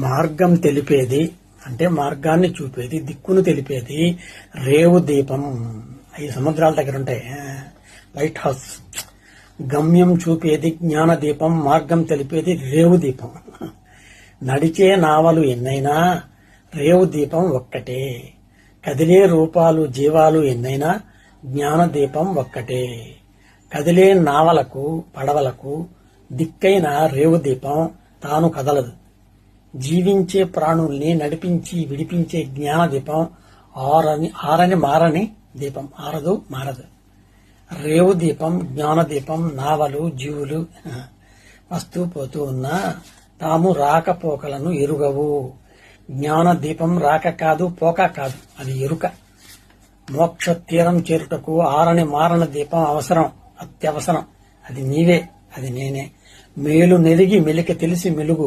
మార్గం తెలిపేది అంటే మార్గాన్ని చూపేది, దిక్కును తెలిపేది రేవు దీపం. 5 సముద్రాల దగ్గర ఉంటాయి లైట్ హౌస్. గమ్యం చూపేది జ్ఞాన దీపం, మార్గం తెలిపేది రేవు దీపం. నడిచే నావలు ఎన్నైనా రేవు దీపం ఒక్కటే. కదిలే రూపాలు జీవాలు ఎన్నైనా జ్ఞాన దీపం ఒక్కటే. కదిలే నావలకు పడవలకు దిక్కైన రేవు దీపం తాను కదలదు. జీవించే ప్రాణుల్ని నడిపించి విడిపించే జ్ఞాన దీపం ఆరని మారని దీపం, ఆరదు మారదు. రేవు దీపం జ్ఞాన దీపం. నావలు జీవులు వస్తూ పోతూ ఉన్నా తాము రాకపోకలను ఎరుగవు. జ్ఞాన దీపం రాక కాదు పోక కాదు, అది ఎరుక. మోక్ష తీరం చేరుటకు ఆరని మారణ దీపం అవసరం, అత్యవసరం. అది నీవే, అది నేనే. మేలు నెరిగి మెలిక తెలిసి మెలుగు